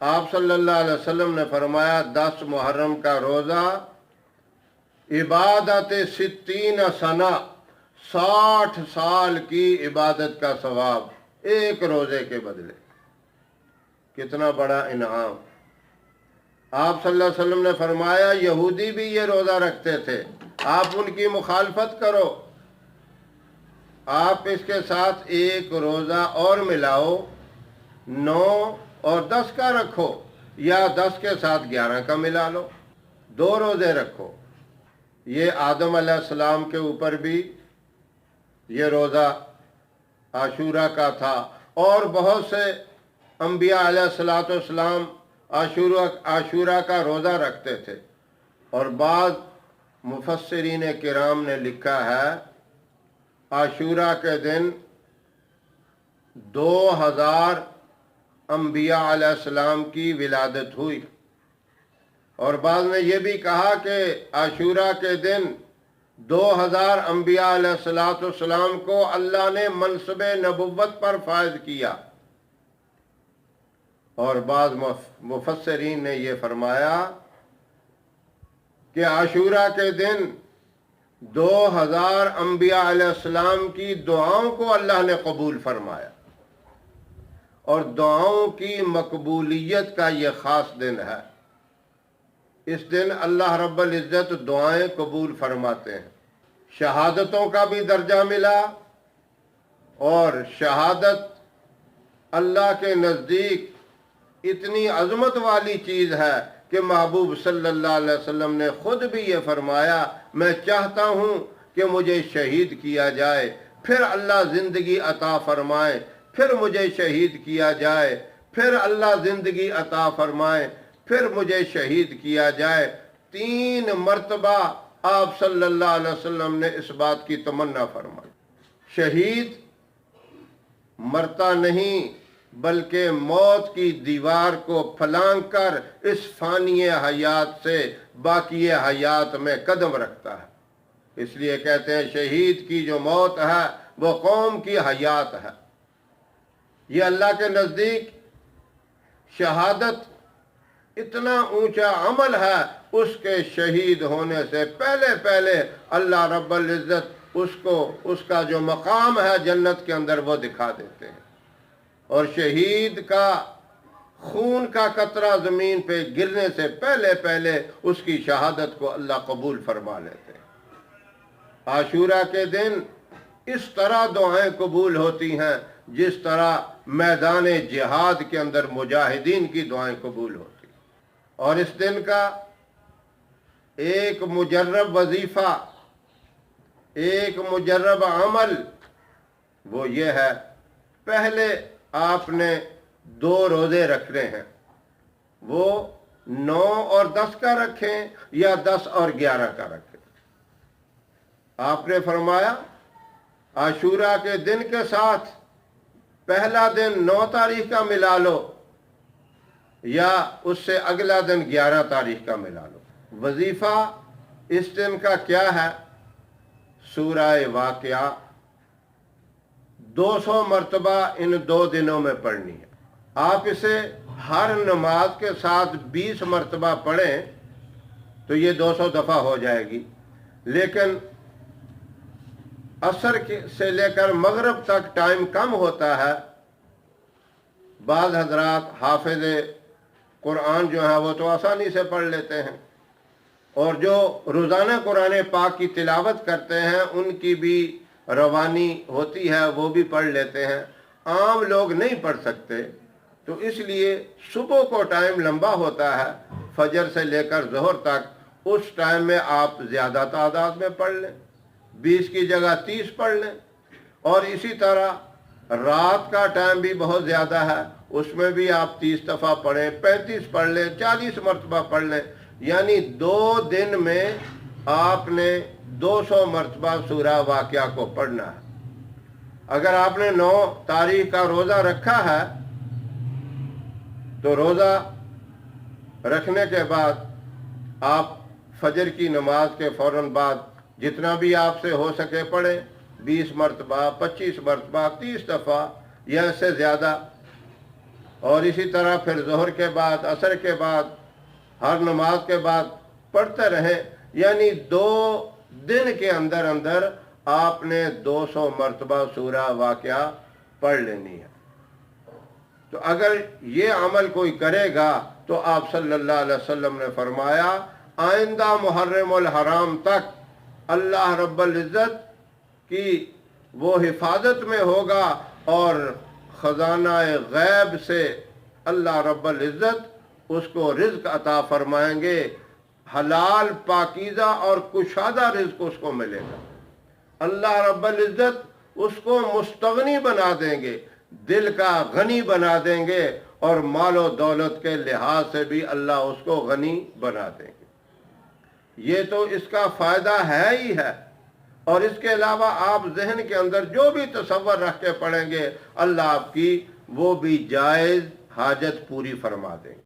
آپ صلی اللہ علیہ وسلم نے فرمایا 10 محرم کا روزہ عبادت 60 سنہ، 60 سال کی عبادت کا ثواب ایک روزے کے بدلے۔ کتنا بڑا انعام۔ آپ صلی اللہ علیہ وسلم نے فرمایا یہودی بھی یہ روزہ رکھتے تھے، آپ ان کی مخالفت کرو، آپ اس کے ساتھ ایک روزہ اور ملاؤ، 9 اور 10 کا رکھو، یا 10 کے ساتھ 11 کا ملا لو، 2 روزے رکھو۔ یہ آدم علیہ السلام کے اوپر بھی یہ روزہ عاشورہ کا تھا، اور بہت سے انبیاء علیہ السلام عاشورہ کا روزہ رکھتے تھے۔ اور بعض مفسرین کرام نے لکھا ہے عاشورہ کے دن 2000 انبیاء علیہ السلام کی ولادت ہوئی، اور بعض نے یہ بھی کہا کہ عاشورہ کے دن 2000 انبیاء علیہ السلام کو اللہ نے منصب نبوت پر فائز کیا۔ اور بعض مفسرین نے یہ فرمایا کہ عاشورہ کے دن 2000 انبیاء علیہ السلام کی دعاؤں کو اللہ نے قبول فرمایا، اور دعاؤں کی مقبولیت کا یہ خاص دن ہے۔ اس دن اللہ رب العزت دعائیں قبول فرماتے ہیں، شہادتوں کا بھی درجہ ملا، اور شہادت اللہ کے نزدیک اتنی عظمت والی چیز ہے کہ محبوب صلی اللہ علیہ وسلم نے خود بھی یہ فرمایا میں چاہتا ہوں کہ مجھے شہید کیا جائے، پھر اللہ زندگی عطا فرمائے، پھر مجھے شہید کیا جائے، پھر اللہ زندگی عطا فرمائے، پھر مجھے شہید کیا جائے۔ 3 مرتبہ آپ صلی اللہ علیہ وسلم نے اس بات کی تمنا فرمائی۔ شہید مرتا نہیں بلکہ موت کی دیوار کو پھلانگ کر اس فانی حیات سے باقی حیات میں قدم رکھتا ہے۔ اس لیے کہتے ہیں شہید کی جو موت ہے وہ قوم کی حیات ہے۔ یہ اللہ کے نزدیک شہادت اتنا اونچا عمل ہے، اس کے شہید ہونے سے پہلے اللہ رب العزت اس کا جو مقام ہے جنت کے اندر وہ دکھا دیتے ہیں، اور شہید کا خون کا قطرہ زمین پہ گرنے سے پہلے اس کی شہادت کو اللہ قبول فرما لیتے ہیں۔ عاشورہ کے دن اس طرح دعائیں قبول ہوتی ہیں جس طرح میدان جہاد کے اندر مجاہدین کی دعائیں قبول ہوتی ہیں۔ اور اس دن کا ایک مجرب وظیفہ، ایک مجرب عمل وہ یہ ہے، پہلے آپ نے 2 روزے رکھنے ہیں، وہ 9 اور 10 کا رکھیں یا 10 اور 11 کا رکھیں۔ آپ نے فرمایا عاشورہ کے دن کے ساتھ پہلا دن 9 تاریخ کا ملا لو، یا اس سے اگلا دن 11 تاریخ کا ملا لو۔ وظیفہ اس دن کا کیا ہے؟ سورہ واقعہ 200 مرتبہ ان 2 دنوں میں پڑھنی ہے۔ آپ اسے ہر نماز کے ساتھ 20 مرتبہ پڑھیں تو یہ 200 دفعہ ہو جائے گی، لیکن عصر سے لے کر مغرب تک ٹائم کم ہوتا ہے۔ بعض حضرات حافظ قرآن جو ہیں وہ تو آسانی سے پڑھ لیتے ہیں، اور جو روزانہ قرآن پاک کی تلاوت کرتے ہیں ان کی بھی روانی ہوتی ہے، وہ بھی پڑھ لیتے ہیں۔ عام لوگ نہیں پڑھ سکتے، تو اس لیے صبح کو ٹائم لمبا ہوتا ہے، فجر سے لے کر ظہر تک، اس ٹائم میں آپ زیادہ تعداد میں پڑھ لیں، 20 کی جگہ 30 پڑھ لیں۔ اور اسی طرح رات کا ٹائم بھی بہت زیادہ ہے، اس میں بھی آپ 30 دفعہ پڑھیں، 35 پڑھ لیں، 40 مرتبہ پڑھ لیں، یعنی 2 دن میں آپ نے 200 مرتبہ سورہ واقعہ کو پڑھنا ہے۔ اگر آپ نے 9 تاریخ کا روزہ رکھا ہے تو روزہ رکھنے کے بعد آپ فجر کی نماز کے فوراً بعد جتنا بھی آپ سے ہو سکے پڑھیں، 20 مرتبہ، 25 مرتبہ، 30 دفعہ یا اس سے زیادہ، اور اسی طرح پھر ظہر کے بعد، عصر کے بعد، ہر نماز کے بعد پڑھتے رہیں، یعنی 2 دن کے اندر اندر آپ نے 200 مرتبہ سورہ واقعہ پڑھ لینی ہے۔ تو اگر یہ عمل کوئی کرے گا تو آپ صلی اللہ علیہ وسلم نے فرمایا آئندہ محرم الحرام تک اللہ رب العزت کی وہ حفاظت میں ہوگا، اور خزانہ غیب سے اللہ رب العزت اس کو رزق عطا فرمائیں گے، حلال پاکیزہ اور کشادہ رزق اس کو ملے گا۔ اللہ رب العزت اس کو مستغنی بنا دیں گے، دل کا غنی بنا دیں گے، اور مال و دولت کے لحاظ سے بھی اللہ اس کو غنی بنا دیں گے۔ یہ تو اس کا فائدہ ہے ہی ہے، اور اس کے علاوہ آپ ذہن کے اندر جو بھی تصور رکھ کے پڑھیں گے اللہ آپ کی وہ بھی جائز حاجت پوری فرما دیں گے۔